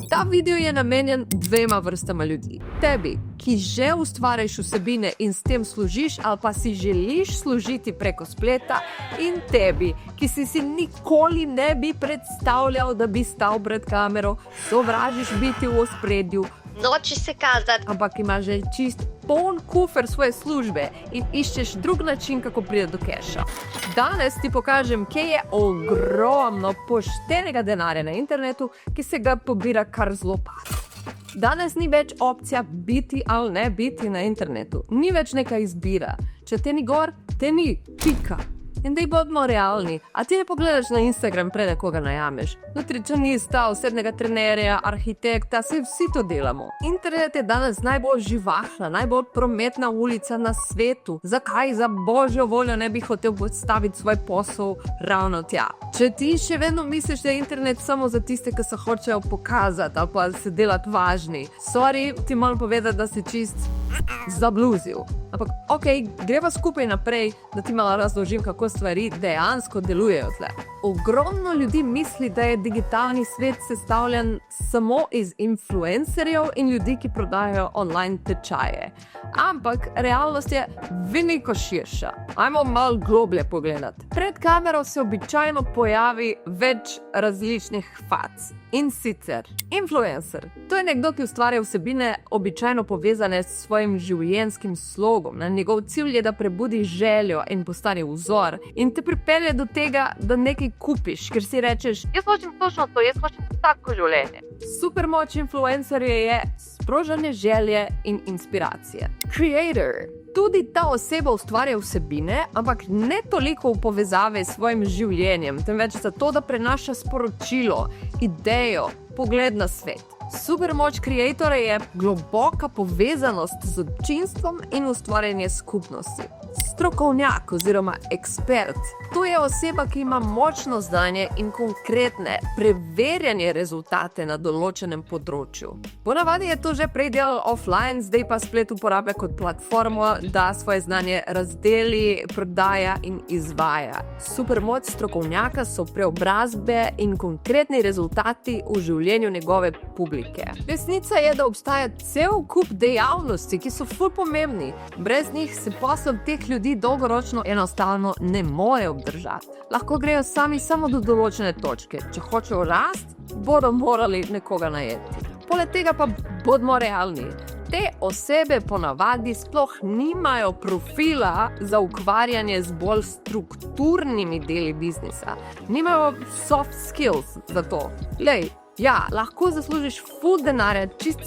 Ta video je namenjen dvema vrstama ljudi. Tebi, ki že ustvarjaš vsebine in s tem služiš ali pa si želiš služiti preko spleta, in tebi, ki si nikoli ne bi predstavljal, da bi stal pred kamero, sovražiš biti v ospredju, noči se kazati, ampak imaš že čist poln kufer svoje službe in iščeš drug način, kako pride do keša. Danes ti pokažem, kje je ogromno poštenega denarja na internetu, ki se ga pobira kar zelo pas. Danes ni več opcija biti ali ne biti na internetu. Ni več neka izbira. Če te ni gor, te ni, pika. In daj bodimo realni, a ti ne pogledaš na Instagram preden koga najameš? Nutricionista, osebnega trenerja, arhitekta, saj vsi to delamo. Internet je danes najbolj živahna, najbolj prometna ulica na svetu. Zakaj za božjo voljo ne bi hotel postaviti svoj posel ravno tja? Če ti še vedno misliš, da je internet samo za tiste, ki se hočejo pokazati ali pa se delati važni, sorry, ti moram povedati, da si čist zabluzil. Ampak okej, greva skupaj naprej, da ti malo razložim, kako stvari dejansko delujejo tle. Ogromno ljudi misli, da je digitalni svet sestavljen samo iz influencerjev in ljudi, ki prodajajo online tečaje. Ampak realnost je veliko širša. Ajmo malo globlje pogledati. Pred kamero se običajno pojavi več različnih fac. In sicer, influencer. To je nekdo, ki ustvarja vsebine običajno povezane s svojim življenjskim slogom. Njegov cilj je, da prebudi željo in postane vzor in te pripelje do tega, da nekaj kupiš, ker si rečeš, jaz hočem točno to, jaz hočem tako življenje. Supermoč influencerja je sprožanje želje in inspiracije. Creator. Tudi ta oseba ustvarja vsebine, ampak ne toliko v povezave s svojim življenjem, temveč zato, da prenaša sporočilo, idejo, pogled na svet. Supermoč kreatorja je globoka povezanost z občinstvom in ustvarjanje skupnosti. Strokovnjak oziroma ekspert. To je oseba, ki ima močno znanje in konkretne, preverjanje rezultate na določenem področju. Ponavadi je to že prej delal offline, zdaj pa splet uporablja kot platformo, da svoje znanje razdeli, prodaja in izvaja. Supermoč strokovnjaka so preobrazbe in konkretni rezultati v življenju njegove publike. Resnica je, da obstaja cel kup dejavnosti, ki so ful pomembni. Brez njih se posel teh ljudi dolgoročno enostavno ne more obdržati. Lahko grejo sami samo do določene točke. Če hočejo rast, bodo morali nekoga najeti. Poleg tega pa bodimo realni. Te osebe ponavadi sploh nimajo profila za ukvarjanje z bolj strukturnimi deli biznisa. Nimajo soft skills za to. Lej, ja, lahko zaslužiš ful denarja čist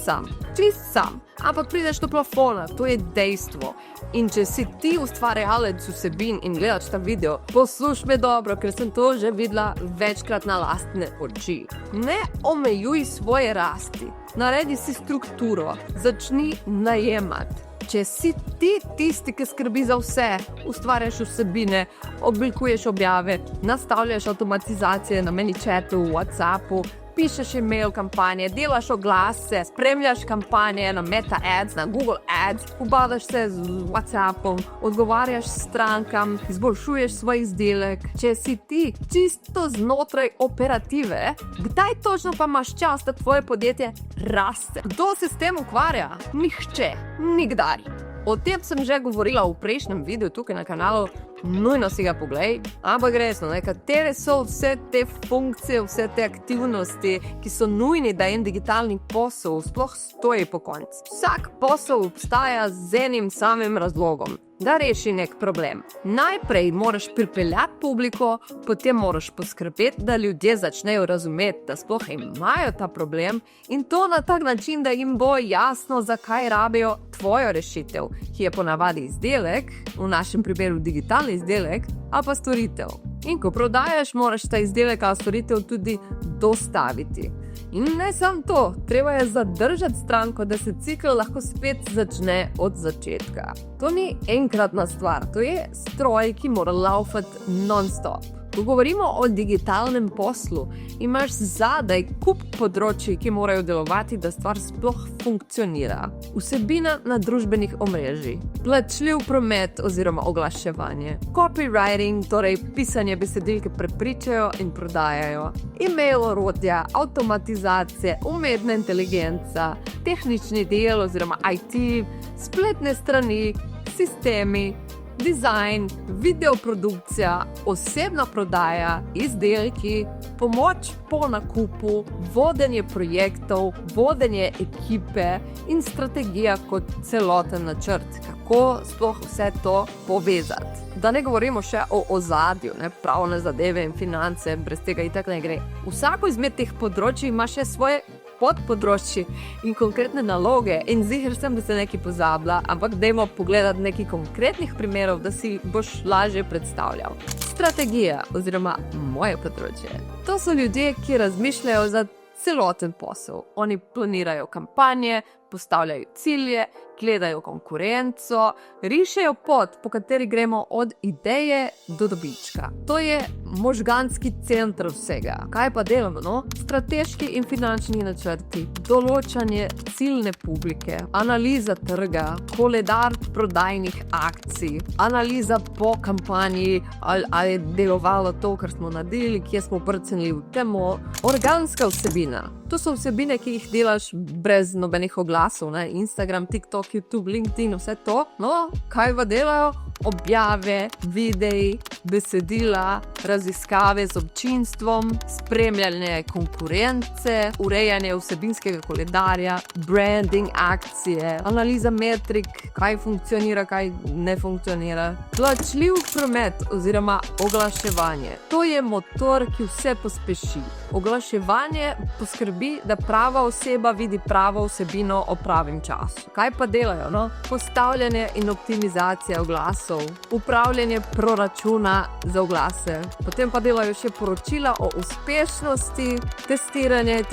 sam, ampak prideš do plafona, to je dejstvo. In če si ti ustvarjalec vsebin in gledaš ta video, poslušaj me dobro, ker sem to že videla večkrat na lastne oči. Ne omejuj svoje rasti, naredi si strukturo, začni najemati. Če si ti tisti, ki skrbi za vse, ustvarjaš vsebine, oblikuješ objave, nastavljaš avtomatizacije na ManyChatu, WhatsAppu, pišeš email kampanje, delaš oglase, spremljaš kampanje na Meta Ads, na Google Ads, ubadaš se z WhatsAppom, odgovarjaš strankam, izboljšuješ svoj izdelek. Če si ti čisto znotraj operative, kdaj točno pa imaš čas, da tvoje podjetje raste? Kdo se s tem ukvarja? Nihče, nikdar. O tem sem že govorila v prejšnjem videu tukaj na kanalu, nujno si ga poglej, ampak resno, katere so vse te funkcije, vse te aktivnosti, ki so nujni, da en digitalni posel sploh stoji po koncu. Vsak posel obstaja z enim samim razlogom, da reši nek problem. Najprej moraš pripeljati publiko, potem moraš poskrbeti, da ljudje začnejo razumeti, da sploh imajo ta problem, in to na tak način, da jim bo jasno, zakaj rabijo tvojo rešitev, ki je ponavadi izdelek, v našem primeru digitalni izdelek, ali pa storitev. In ko prodajaš, moraš ta izdelek ali storitev tudi dostaviti. In ne samo to, treba je zadržati stranko, da se cikel lahko spet začne od začetka. To ni enkratna stvar, to je stroj, ki mora laufati non-stop. Ko govorimo o digitalnem poslu, imaš zadaj kup področji, ki morajo delovati, da stvar sploh funkcionira. Vsebina na družbenih omrežjih, plačljiv promet oziroma oglaševanje, copywriting, torej pisanje besedil, ki prepričajo in prodajajo, e-mail orodja, avtomatizacije, umetna inteligenca, tehnični del oziroma IT, spletne strani, sistemi, dizajn, videoprodukcija, osebna prodaja, izdelki, pomoč po nakupu, vodenje projektov, vodenje ekipe in strategija kot celoten načrt, kako sploh vse to povezati. Da ne govorimo še o ozadju, pravne zadeve in finance, brez tega itak ne gre. Vsako izmed teh področij ima še svoje podpodročji in konkretne naloge in ziher sem, da se nekaj pozablja, ampak dajmo pogledati nekaj konkretnih primerov, da si boš lažje predstavljal. Strategija oziroma moje področje. To so ljudje, ki razmišljajo za celoten posel. Oni planirajo kampanje, postavljajo cilje, gledajo konkurenco, rišejo pot, po kateri gremo od ideje do dobička. To je možganski center vsega. Kaj pa delamo, no? Strateški in finančni načrti, določanje ciljne publike, analiza trga, koledar prodajnih akcij, analiza po kampanji, ali je delovalo to, kar smo naredili, kje smo brcnili v temo, organska vsebina. To so vsebine, ki jih delaš brez nobenih oglasov, Instagram, TikTok, YouTube, LinkedIn, vse to. No, kaj pa delajo? Objave, videi, besedila, raziskave z občinstvom, spremljanje konkurence, urejanje vsebinskega koledarja, branding akcije, analiza metrik, kaj funkcionira, kaj ne funkcionira. Plačljiv promet oziroma oglaševanje. To je motor, ki vse pospeši. Oglaševanje poskrbi, da prava oseba vidi pravo vsebino o pravem času. Kaj pa delajo, no? Postavljanje in optimizacija oglasov, upravljanje proračuna za oglase, potem pa delajo še poročila o uspešnosti, testiranje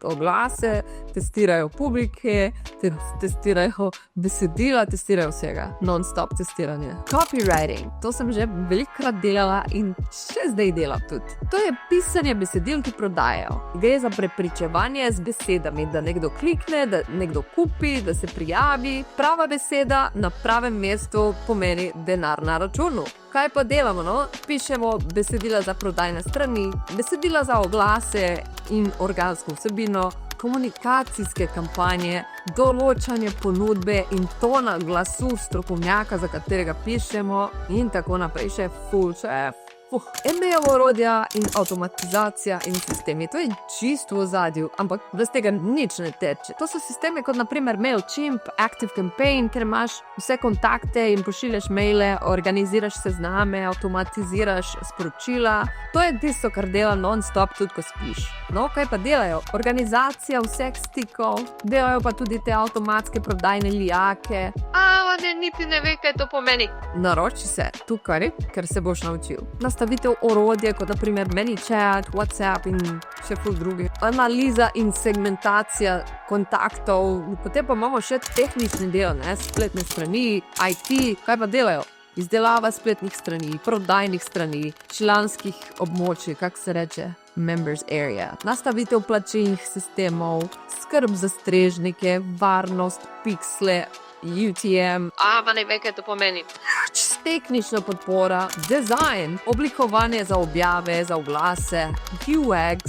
oglase, testirajo publike, testirajo besedila, testirajo vsega. Non-stop testiranje. Copywriting, to sem že velikokrat delala in še zdaj delam tudi. To je pisanje besedil, ki prodajajo. Gre za prepričevanje z besedami, da nekdo klikne, da nekdo kupi, da se prijavi. Prava beseda na pravem mestu pomeni denar na računu. Kaj pa delamo, no? Pišemo besedila za prodajne strani, besedila za oglase in organsko vsebino, komunikacijske kampanje, določanje ponudbe in tona glasu strokovnjaka, za katerega pišemo in tako naprej, še ful, e-mail orodja in avtomatizacija in sistemi. To je čisto v ozadju, ampak brez tega nič ne teče. To so sistemi kot naprimer MailChimp, ActiveCampaign, ker imaš vse kontakte in pošiljaš maile, organiziraš sezname, avtomatiziraš sporočila. To je tisto, kar dela non-stop, tudi ko spiš. No, kaj pa delajo? Organizacija vseh stikov, delajo pa tudi te avtomatske prodajne lijake. Niti ne ve, kaj to pomeni. Naroči se tukaj, ker se boš naučil. Nastavitev orodje, kot naprimer ManyChat, WhatsApp in še ful drugi. Analiza in segmentacija kontaktov. Potem pa imamo še tehnični del, spletne strani, IT. Kaj pa delajo? Izdelava spletnih strani, prodajnih strani, članskih območij, kak se reče, members area. Nastavitev plačilnih sistemov, skrb za strežnike, varnost, piksle, UTM. Pa ne ve, kaj to pomeni. Tehnična podpora, dizajn, oblikovanje za objave, za oglase, UX,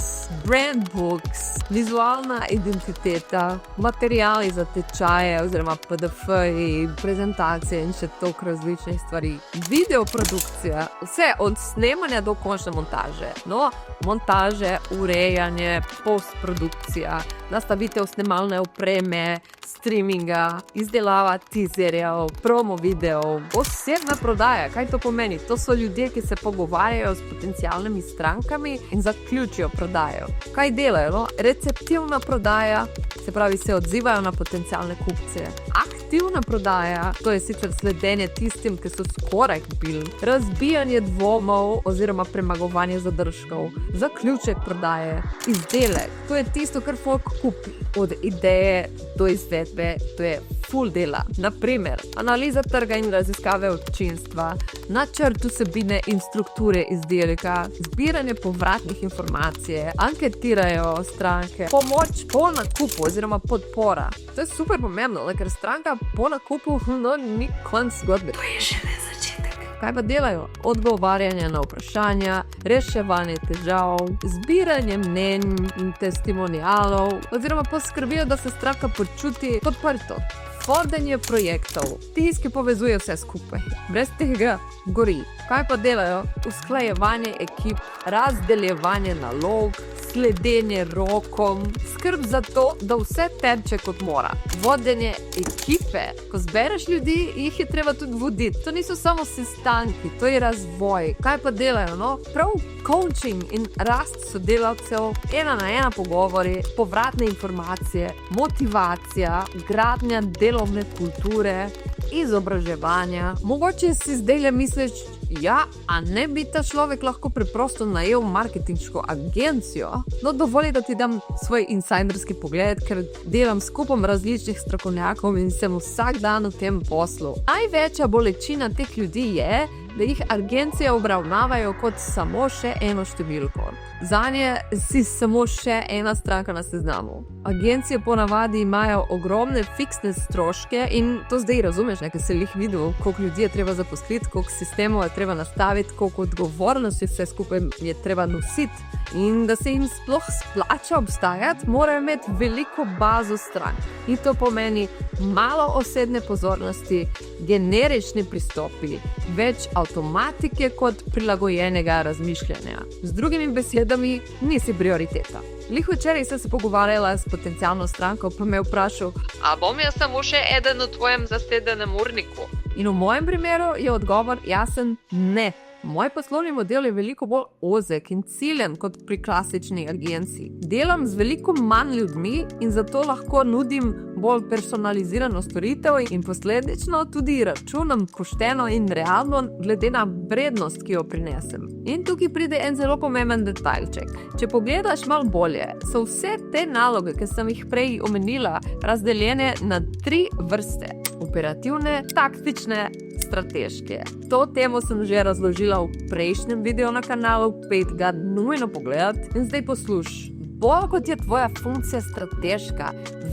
brand books, vizualna identiteta, materiali za tečaje oziroma PDF-ji, prezentacije in še toliko različnih stvari. Videoprodukcija, vse od snemanja do končne montaže. No, montaže, urejanje, postprodukcija, nastavitev snemalne opreme, streaminga, izdelava teaserjev, promo videov, osebna prodaja. Kaj to pomeni? To so ljudje, ki se pogovarjajo s potencialnimi strankami in zaključijo prodajo. Kaj delajo? No? Receptivna prodaja, se pravi, se odzivajo na potencialne kupce. Aktivna prodaja, to je sicer sledenje tistim, ki so skoraj kupili. Razbijanje dvomov oziroma premagovanje zadržkov. Zaključek prodaje. Izdelek, to je tisto, kar folk kupi. Od ideje do izvedbe, to je ful dela. Naprimer, analiza trga in raziskave občinstva, načrt vsebine in strukture izdelka, zbiranje povratnih informacij, anketirajo stranke, pomoč po nakupu oziroma podpora. To je super pomembno, ker stranka po nakupu ni konc zgodbe. To je šele začetek. Kaj pa delajo? Odgovarjanje na vprašanja, reševanje težav, zbiranje mnenj in testimonialov, oziroma poskrbijo, da se stranka počuti podprto. Vodenje projektov, tisti, ki povezuje vse skupaj. Brez tega gori. Kaj pa delajo? Usklajevanje ekip, razdeljevanje nalog, sledenje rokom, skrb za to, da vse teče kot mora. Vodenje ekipe, ko zbereš ljudi, jih je treba tudi voditi. To niso samo sestanki, to je razvoj. Kaj pa delajo? No? Prav coaching in rast sodelavcev, 1-na-1 pogovori, povratne informacije, motivacija, gradnja delovne kulture, izobraževanja. Mogoče si zdaj misliš, ja, a ne bi ta človek lahko preprosto najel marketinško agencijo? No, dovoli, da ti dam svoj insiderski pogled, ker delam skupom različnih strokovnjakov in sem vsak dan v tem poslu. Največja bolečina teh ljudi je, da jih agencije obravnavajo kot samo še eno številko. Zanje si samo še ena stranka na seznamu. Agencije ponavadi imajo ogromne fiksne stroške in to zdaj razumeš, ker si jih videl, koliko ljudi je treba zaposliti, koliko sistemov je treba nastaviti, koliko odgovornosti vse skupaj je treba nositi. In da se jim sploh splača obstajati, morajo imeti veliko bazo strank. In to pomeni malo osebne pozornosti, generični pristopi, več avtomatike kot prilagojenega razmišljanja. Z drugimi besedami, nisi prioriteta. Včeraj sem se pogovarjala s potencialno stranko, pa me je vprašal, a bom jaz samo še eden v tvojem zasedenem urniku? In v mojem primeru je odgovor jasen ne. Moj poslovni model je veliko bolj ozek in ciljen kot pri klasični agenciji. Delam z veliko manj ljudmi in zato lahko nudim bolj personalizirano storitev in posledično tudi računam pošteno in realno glede na vrednost, ki jo prinesem. In tukaj pride en zelo pomemben detajlček. Če pogledaš malo bolje, so vse te naloge, ki sem jih prej omenila, razdeljene na 3 vrste. Operativne, taktične, strateške. To temo sem že razložila v prejšnjem videu na kanalu, pejte ga nujno pogledati. In zdaj poslušaj. Bolj kot je tvoja funkcija strateška,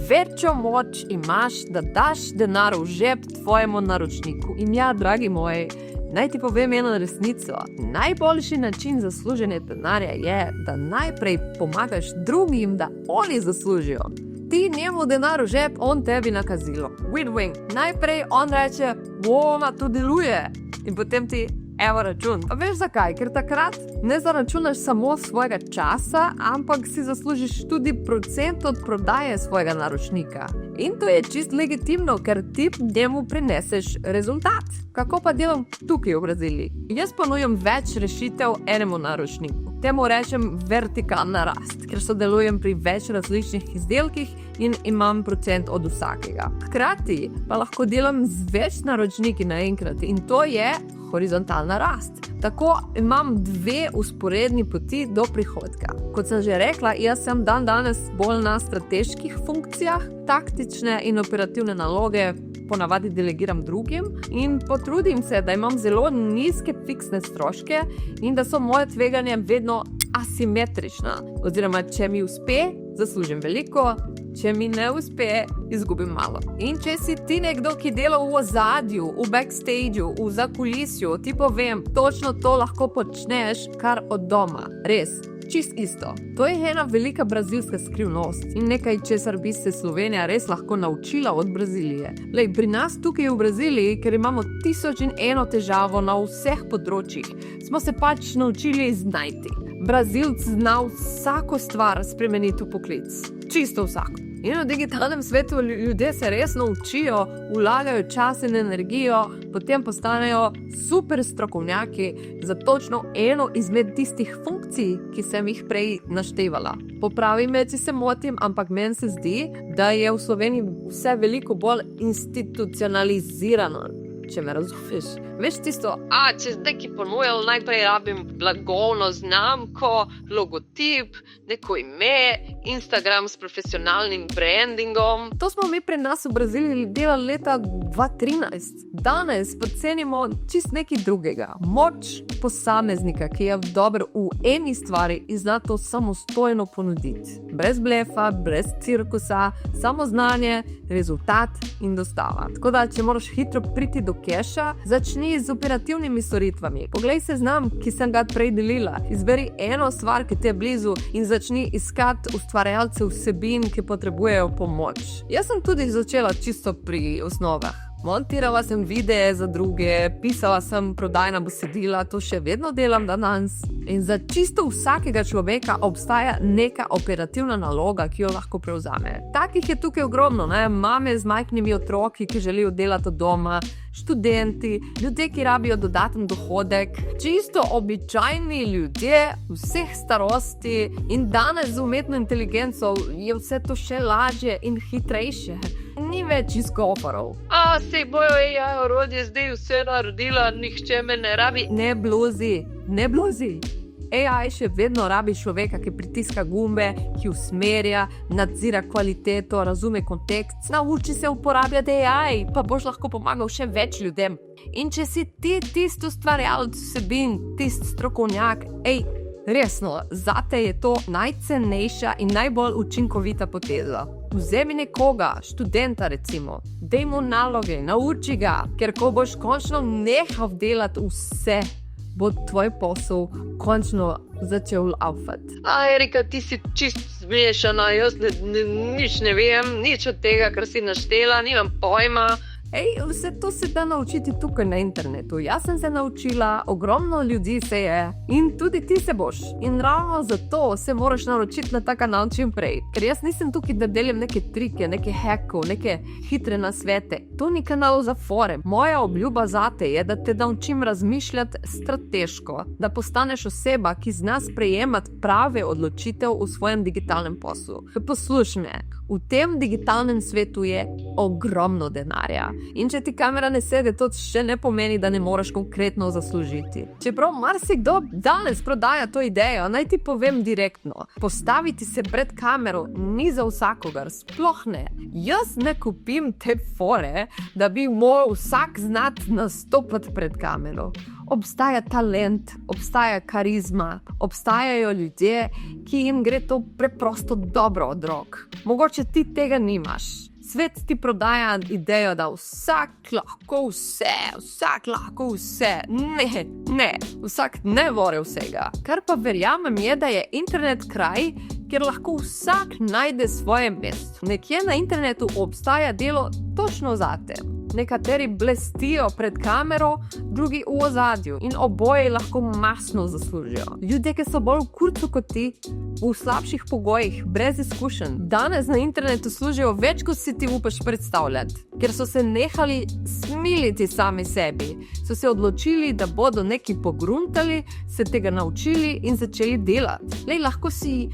večjo moč imaš, da daš denar v žep tvojemu naročniku. In ja, dragi moji, naj ti povem eno resnico. Najboljši način za služenje denarja je, da najprej pomagaš drugim, da oni zaslužijo. Ti njemu denar v žep, on tebi nakazilo. Win-win. Najprej on reče, ona to deluje. In potem ti evo račun. A veš zakaj? Ker takrat ne zaračunaš samo svojega časa, ampak si zaslužiš tudi procent od prodaje svojega naročnika. In to je čist legitimno, ker ti njemu prineseš rezultat. Kako pa delam tukaj v Braziliji? Jaz ponujam več rešitev enemu naročniku. Temu rečem vertikalna rast, ker sodelujem pri več različnih izdelkih in imam procent od vsakega. Hkrati pa lahko delam z več naročniki naenkrat in to je horizontalna rast. Tako imam 2 vzporedni poti do prihodka. Kot sem že rekla, jaz sem danes bolj na strateških funkcijah, taktične in operativne naloge ponavadi delegiram drugim in potrudim se, da imam zelo nizke fiksne stroške in da so moje tveganja vedno asimetrična. Oziroma, če mi uspe, zaslužim veliko, če mi ne uspe, izgubim malo. In če si ti nekdo, ki dela v ozadju, v backstageu, v zakulisju, ti povem, točno to lahko počneš kar od doma. Res. Čist isto. To je ena velika brazilska skrivnost in nekaj, česar bi se Slovenija res lahko naučila od Brazilije. Lej, pri nas tukaj v Braziliji, ker imamo 1001 težavo na vseh področjih, smo se pač naučili znajti. Brazilc zna vsako stvar spremeniti v poklic. Čisto vsako. In v digitalnem svetu ljudje se resno učijo, vlagajo čas in energijo, potem postanejo super strokovnjaki za točno eno izmed tistih funkcij, ki sem jih prej naštevala. Popravi me, če se motim, ampak meni se zdi, da je v Sloveniji vse veliko bolj institucionalizirano. če me razumeš. Veš tisto, če zdaj ki ponujal, najprej rabim blagovno znamko, logotip, neko ime, Instagram s profesionalnim brandingom. to smo mi pri nas v Braziliji delali leta 2013. Danes pa cenimo čist nekaj drugega. Moč posameznika, ki je dober v eni stvari in zna to samostojno ponuditi. Brez blefa, brez cirkusa, samo znanje, rezultat in dostava. Tako da, če moraš hitro priti do keša, začni z operativnimi storitvami. Poglej seznam, ki sem ga prej delila. Izberi eno stvar, ki te je blizu in začni iskati ustvarjalce vsebin, ki potrebujejo pomoč. Jaz sem tudi začela čisto pri osnovah. Montirala sem videe za druge, pisala sem prodajna besedila, to še vedno delam danes. In za čisto vsakega človeka obstaja neka operativna naloga, ki jo lahko prevzame. Takih je tukaj ogromno, mame z majhnimi otroki, ki želijo delati od doma, študenti, ljudje, ki rabijo dodaten dohodek, čisto običajni ljudje vseh starosti in danes z umetno inteligenco je vse to še lažje in hitrejše. Ni več izgovorov. Sej bojo AI orodje zdaj vse naredila, nihče me ne rabi. Ne blozi. AI še vedno rabi človeka, ki pritiska gumbe, ki usmerja, nadzira kvaliteto, razume kontekst. Nauči se uporabljati AI, pa boš lahko pomagal še več ljudem. In če si ti tisti ustvarjalec vsebin, tisti strokovnjak, resno, zate je to najcenejša in najbolj učinkovita poteza. Vzemi nekoga, študenta recimo, dej mu naloge, nauči ga, ker ko boš končno nehal delati vse, bo tvoj posel končno začel laufati. Erika, ti si čist zmešana, jaz nič ne vem, nič od tega, kar si naštela, nimam pojma. Vse to se da naučiti tukaj na internetu. Jaz sem se naučila, ogromno ljudi se je in tudi ti se boš. In ravno zato se moraš naročiti na ta kanal čim prej. Ker jaz nisem tukaj, da delim neke trike, neke hackov, neke hitre nasvete. To ni kanal za fore. Moja obljuba zate je, da te naučim razmišljati strateško, da postaneš oseba, ki zna sprejemati prave odločitev v svojem digitalnem poslu. Poslušaj me, v tem digitalnem svetu je ogromno denarja. In če ti kamera ne sede, to še ne pomeni, da ne moreš konkretno zaslužiti. Čeprav marsikdo danes prodaja to idejo, naj ti povem direktno. Postaviti se pred kamero ni za vsakogar, sploh ne. Jaz ne kupim te fore, da bi moral vsak znati nastopati pred kamero. Obstaja talent, obstaja karizma, obstajajo ljudje, ki jim gre to preprosto dobro od rok. Mogoče ti tega nimaš. Svet ti prodaja idejo, da vsak lahko vse. Ne, vsak ne more vsega. Kar pa verjamem je, da je internet kraj, kjer lahko vsak najde svoje mesto. Nekje na internetu obstaja delo točno zate. Nekateri blestijo pred kamero, drugi v ozadju in oboje lahko masno zaslužijo. Ljudje, ki so bolj v kurcu kot ti, v slabših pogojih, brez izkušenj, danes na internetu služijo več, kot si ti upaš predstavljati, ker so se nehali smiliti sami sebi. So se odločili, da bodo nekaj pogruntali, se tega naučili in začeli delati. Lahko si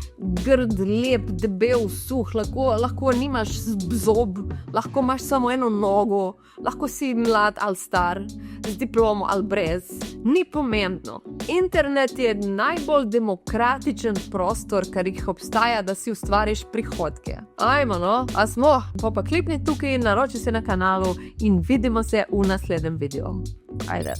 grd, lep, debel, suh, lahko nimaš zob, lahko imaš samo eno nogo, lahko si mlad ali star, z diplomo ali brez. Ni pomembno. Internet je najbolj demokratičen prostor, kar jih obstaja, da si ustvariš prihodke. Ajmo, a smo? Pa klikni tukaj, naroči se na kanalu in vidimo se v naslednjem videu. Ajde.